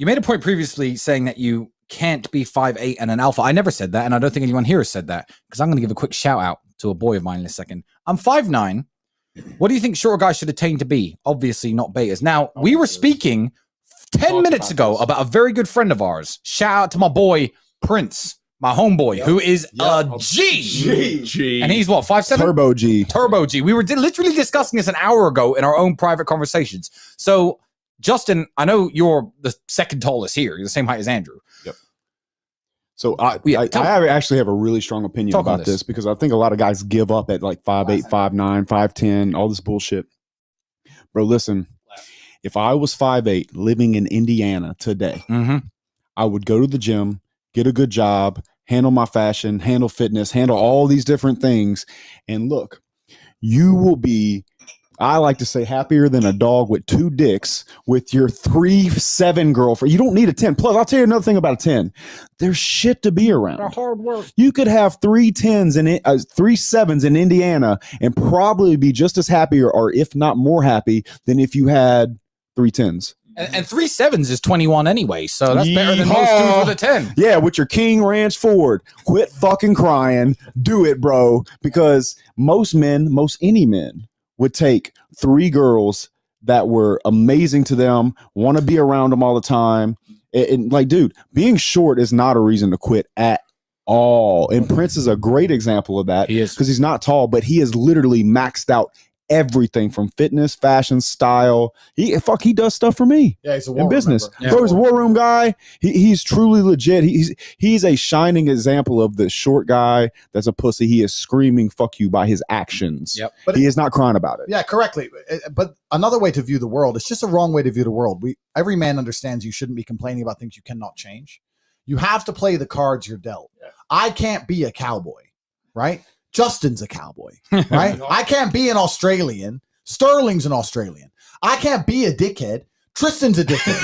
You made a point previously saying that you can't be 5'8" and an alpha. I never said that, and I don't think anyone here has said that, because I'm going to give a quick shout out to a boy of mine in a second. I'm 5'9". What do you think shorter guys should attain to be? Obviously not betas. Now, we were speaking 10 minutes ago about a very good friend of ours. Shout out to my boy, Prince, my homeboy, who is a G. And he's what, 5'7"? Turbo G. Turbo G. We were literally discussing this an hour ago in our own private conversations. So, Justin, I know you're the second tallest here. You're the same height as Andrew. Yep. So I actually have a really strong opinion about this because I think a lot of guys give up at like 5'8", 5'9", 5'10", all this bullshit. Bro, listen, if I was 5'8", living in Indiana today, I would go to the gym, get a good job, handle my fashion, handle fitness, handle all these different things. And look, you will be, I like to say, happier than a dog with 2 dicks with your 3'7" girlfriend. You don't need a 10. Plus, I'll tell you another thing about a 10. There's shit to be around. They're hard work. You could have 3 10s and 3 7s in Indiana and probably be just as happy or if not more happy than if you had 3 10s. And 3 7s is 21 anyway, so that's better than most dudes with a 10. Yeah, with your King Ranch Ford. Quit fucking crying. Do it, bro. Because most any men would take 3 girls that were amazing to them, want to be around them all the time. And like, dude, being short is not a reason to quit at all. And Prince is a great example of that. He is. Because he's not tall, but he has literally maxed out everything from fitness, fashion, style. He does stuff for me. Yeah, he's a in business. Yeah. Bro, he's a war room guy. He's truly legit. He's a shining example of the short guy that's a pussy. He is screaming "fuck you" by his actions. Yep. But he is not crying about it. Yeah, correctly. But another way to view the world, it's just a wrong way to view the world. Every man understands you shouldn't be complaining about things you cannot change. You have to play the cards you're dealt. Yeah. I can't be a cowboy, right? Justin's a cowboy, right? I can't be an Australian. Sterling's an Australian. I can't be a dickhead. Tristan's a dickhead.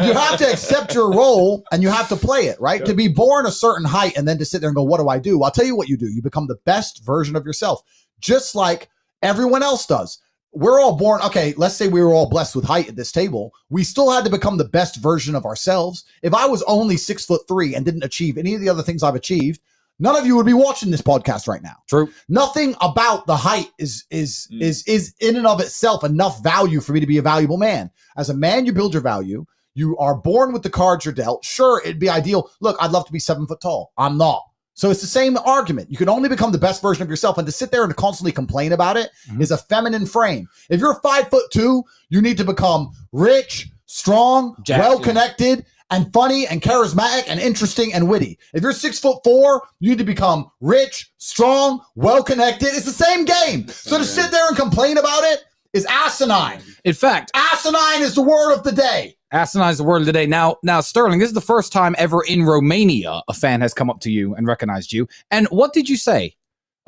you have to accept your role and you have to play it, right? Yep. To be born a certain height and then to sit there and go, what do I do? I'll tell you what you do. You become the best version of yourself, just like everyone else does. We're all born, okay, let's say we were all blessed with height at this table. We still had to become the best version of ourselves. If I was only 6'3" and didn't achieve any of the other things I've achieved, none of you would be watching this podcast right now. True. Nothing about the height is in and of itself enough value for me to be a valuable man. As a man, you build your value. You are born with the cards you're dealt. Sure, it'd be ideal. Look, I'd love to be 7 foot tall. I'm not. So it's the same argument. You can only become the best version of yourself, and to sit there and to constantly complain about it is a feminine frame. If you're 5'2", you need to become rich, strong, well-connected, and funny and charismatic and interesting and witty. If you're 6'4", you need to become rich, strong, well-connected. It's the same game. So to sit there and complain about it is asinine. In fact, asinine is the word of the day. Asinine is the word of the day. Now, Sterling, this is the first time ever in Romania a fan has come up to you and recognized you. And what did you say?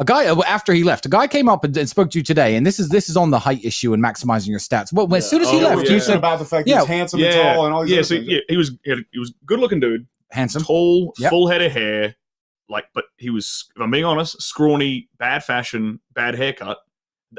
A guy, after he left, a guy came up and spoke to you today, and this is on the height issue and maximizing your stats. Well, as soon as he left, you said about the fact that he's handsome and tall and all these things. He was a good looking dude, handsome, tall, full head of hair, but he was, if I'm being honest, scrawny, bad fashion, bad haircut.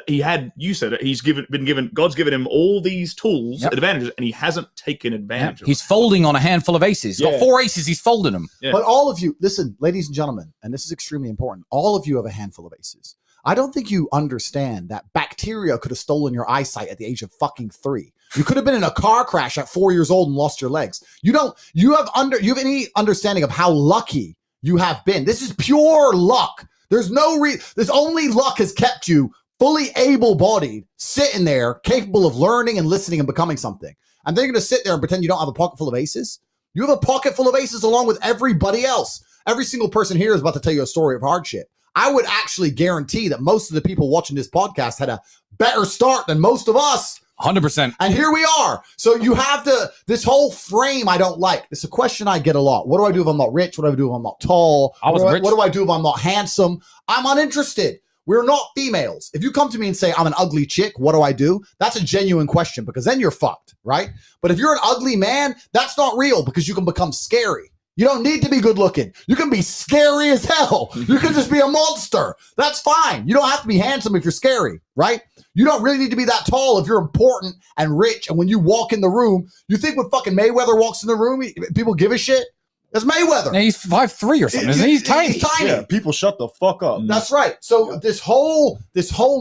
He had, you said it, God's given him all these tools, advantages, and he hasn't taken advantage of them. He's folding on a handful of aces. He's got 4 aces, he's folding them. Yeah. But all of you, listen, ladies and gentlemen, and this is extremely important, all of you have a handful of aces. I don't think you understand that bacteria could have stolen your eyesight at the age of fucking 3. You could have been in a car crash at 4 years old and lost your legs. You have any understanding of how lucky you have been. This is pure luck. There's only luck has kept you fully able-bodied, sitting there, capable of learning and listening and becoming something. And then you're going to sit there and pretend you don't have a pocket full of aces? You have a pocket full of aces along with everybody else. Every single person here is about to tell you a story of hardship. I would actually guarantee that most of the people watching this podcast had a better start than most of us. 100%. And here we are. So you have this whole frame I don't like. It's a question I get a lot. What do I do if I'm not rich? What do I do if I'm not tall? What do I do if I'm not handsome? I'm uninterested. We're not females. If you come to me and say, I'm an ugly chick, what do I do? That's a genuine question because then you're fucked, right? But if you're an ugly man, that's not real because you can become scary. You don't need to be good looking. You can be scary as hell. You can just be a monster. That's fine. You don't have to be handsome if you're scary, right? You don't really need to be that tall if you're important and rich. And when you walk in the room, you think when fucking Mayweather walks in the room, people give a shit? It's Mayweather. Yeah, he's 5'3" or something, isn't he? He's tiny. He's tiny. Yeah, people shut the fuck up. That's right. So this whole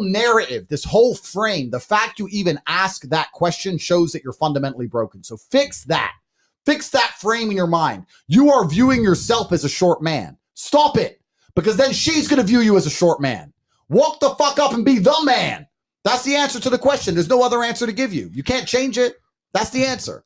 narrative, this whole frame, the fact you even ask that question shows that you're fundamentally broken. So fix that. Fix that frame in your mind. You are viewing yourself as a short man. Stop it. Because then she's going to view you as a short man. Walk the fuck up and be the man. That's the answer to the question. There's no other answer to give you. You can't change it. That's the answer.